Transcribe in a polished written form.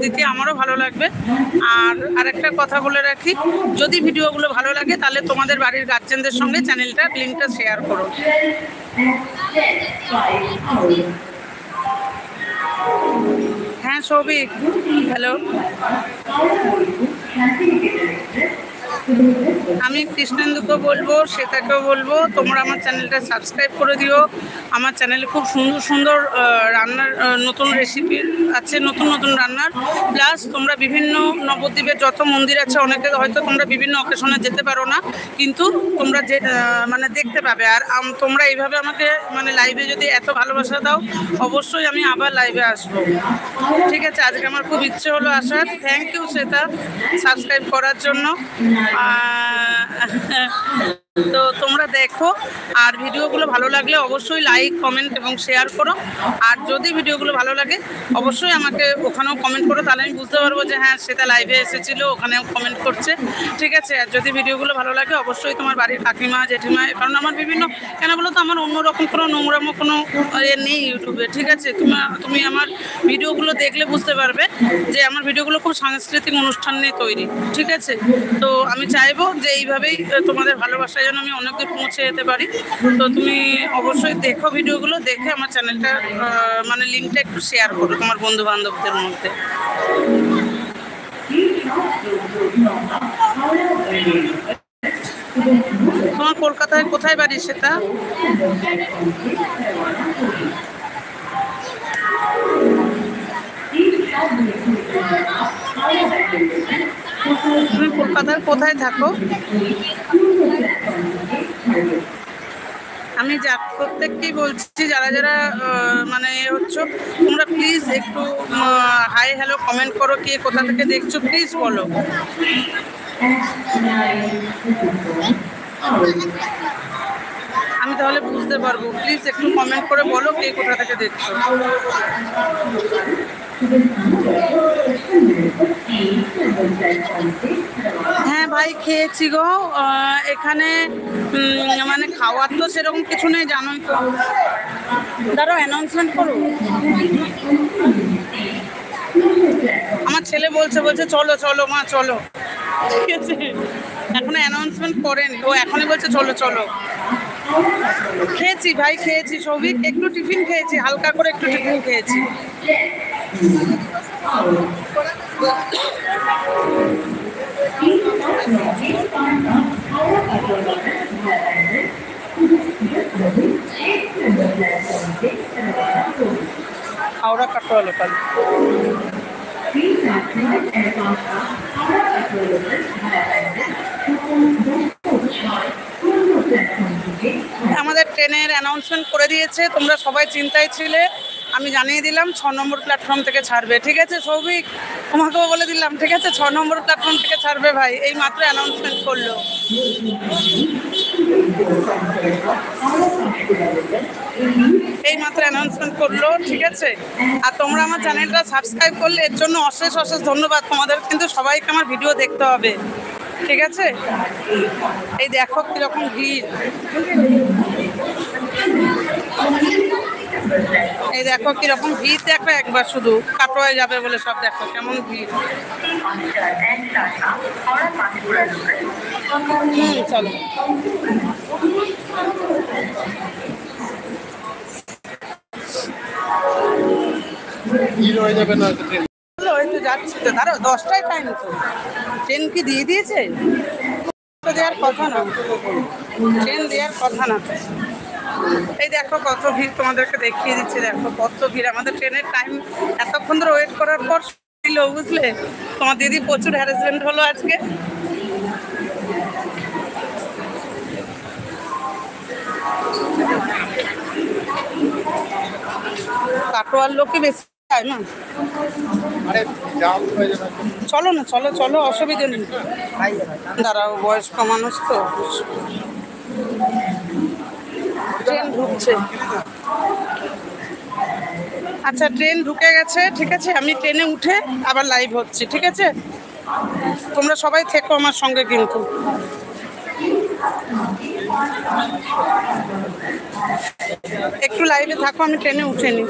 দিতে আমারও ভালো লাগবে। আর আরেকটা কথা বলে রাখি, যদি ভিডিওগুলো ভালো লাগে তাহলে তোমাদের বাড়ির গার্জেনদের সঙ্গে চ্যানেলটা লিঙ্কটা শেয়ার করো। হ্যাঁ সৌভিক, হ্যালো। আমি কৃষ্ণেন্দুকে বলবো, শ্বেতাকেও বলবো, তোমরা আমার চ্যানেলটা সাবস্ক্রাইব করে দিও। আমার চ্যানেলে খুব সুন্দর সুন্দর রান্নার নতুন রেসিপি আছে, নতুন নতুন রান্নার। প্লাস তোমরা বিভিন্ন নবদ্বীপের যত মন্দির আছে, অনেকে হয়তো তোমরা বিভিন্ন অকেশনে যেতে পারো না, কিন্তু তোমরা যে মানে দেখতে পাবে। আর তোমরা এইভাবে আমাকে মানে লাইভে যদি এত ভালোবাসা দাও, অবশ্যই আমি আবার লাইভে আসবো। ঠিক আছে, আজকে আমার খুব ইচ্ছে হলো আসার। থ্যাংক ইউ শ্বেতা সাবস্ক্রাইব করার জন্য। তো তোমরা দেখো, আর ভিডিওগুলো ভালো লাগলে অবশ্যই লাইক, কমেন্ট এবং শেয়ার করো। আর যদি ভিডিওগুলো ভালো লাগে অবশ্যই আমাকে ওখানেও কমেন্ট করো, তাহলে আমি বুঝতে পারবো যে হ্যাঁ সেটা লাইভে এসেছিলো, ওখানেও কমেন্ট করছে। ঠিক আছে, আর যদি ভিডিওগুলো ভালো লাগে অবশ্যই তোমার বাড়ির কাকিমা, জেঠিমা, কারণ আমার বিভিন্ন, কেন বলো তো, আমার অন্যরকম কোনো নোংরামো কোনো নেই ইউটিউবে। ঠিক আছে, তুমি আমার ভিডিওগুলো দেখলে বুঝতে পারবে যে আমার ভিডিওগুলো খুব সাংস্কৃতিক অনুষ্ঠান নিয়ে তৈরি। ঠিক আছে, তো আমি চাইবো যে এইভাবেই তোমাদের ভালোবাসার জন্য আমি অনেক দূর পৌঁছে যেতে পারি। তো তুমি অবশ্যই দেখো ভিডিওগুলো, দেখে আমার চ্যানেলটা মানে লিঙ্কটা একটু শেয়ার করো তোমার বন্ধু বান্ধবদের মধ্যে। তোমার কলকাতায় কোথায় বাড়ি সেটা? তুমি কলকাতার কোথায় থাকো? আমি যা প্রত্যেককেই বলছি, যারা যারা মানে হচ্ছে, তোমরা প্লিজ একটু হাই হ্যালো কমেন্ট করো, কে কোথা থেকে দেখছো প্লিজ বলো। আমি তাহলে বুঝতে পারবো। প্লিজ একটু কমেন্ট করে বলো কে কোথা থেকে দেখছো। হ্যাঁ ভাই, খেয়েছি গো। এখানে মানে খাওয়ার তো সেরকম কিছু নেই, জানোই তো। দাঁড়াও, অ্যানাউন্সমেন্ট করো। আমার ছেলে বলছে চলো চলো মা চলো। ঠিক আছে, এখনো অ্যানাউন্সমেন্ট করেনি, ও এখনই বলছে চলো চলো। খেয়েছি ভাই, খেয়েছি সৌভিক, একটু টিফিন খেয়েছি, হালকা করে একটু টিফিন খেয়েছি। হাওড়া কাটোয়া লোকাল। আমাদের ট্রেনের অ্যানাউন্সমেন্ট করে দিয়েছে, তোমরা সবাই চিন্তায় ছিলে, আমি জানিয়ে দিলাম 6 নম্বর প্ল্যাটফর্ম থেকে ছাড়বে। ঠিক আছে সৌভিক, তোমাকেও বলে দিলাম। ঠিক আছে, 6 নম্বর প্ল্যাটফর্ম থেকে ছাড়বে ভাই, এই মাত্র অ্যানাউন্সমেন্ট করলো। এই মাত্র অ্যানাউন্সমেন্ট করলো। ঠিক আছে, আর তোমরা আমার চ্যানেলটা সাবস্ক্রাইব করলে এর জন্য অশেষ অশেষ ধন্যবাদ তোমাদের। কিন্তু সবাইকে আমার ভিডিও দেখতে হবে। ঠিক আছে, এই দেখো কিরকম ভিড়, এই দেখো কিরকম ভিড়, দেখো একবার শুধু, কাটোয়ায় যাবে বলে সব, দেখো কেমন ভিড়। চলো যাবে না, যাচ্ছি তো, দাঁড়াও, 10টায় টাইম তো, ট্রেন কি দিয়ে দিয়েছে? দেওয়ার কথা না, ট্রেন দেওয়ার কথা না। এই দেখো কত ভিড়, তোমাদেরকে দেখিয়ে দিচ্ছি, দেখো কত ভিড়। আমাদের ট্রেনের টাইম এতক্ষণ ধরে ওয়েট করার পর ছিল, বুঝলে। তোমার দিদি প্রচুর হ্যারাসমেন্ট হলো আজকে। কাটোয়ার লোকই বেশি হয় না। চলো না, চলো চলো, অসুবিধা নেই। দাঁড়াও, বয়স্ক মানুষ তো। ট্রেন ঢুকছে, আচ্ছা ট্রেন ঢুকে গেছে। ঠিক আছে, আমি ট্রেনে উঠে আবার লাইভ হচ্ছি। ঠিক আছে, তোমরা সবাই থেকো আমার সঙ্গে কিন্তু। একটু লাইভে থাকো, আমি ট্রেনে উঠে নিই।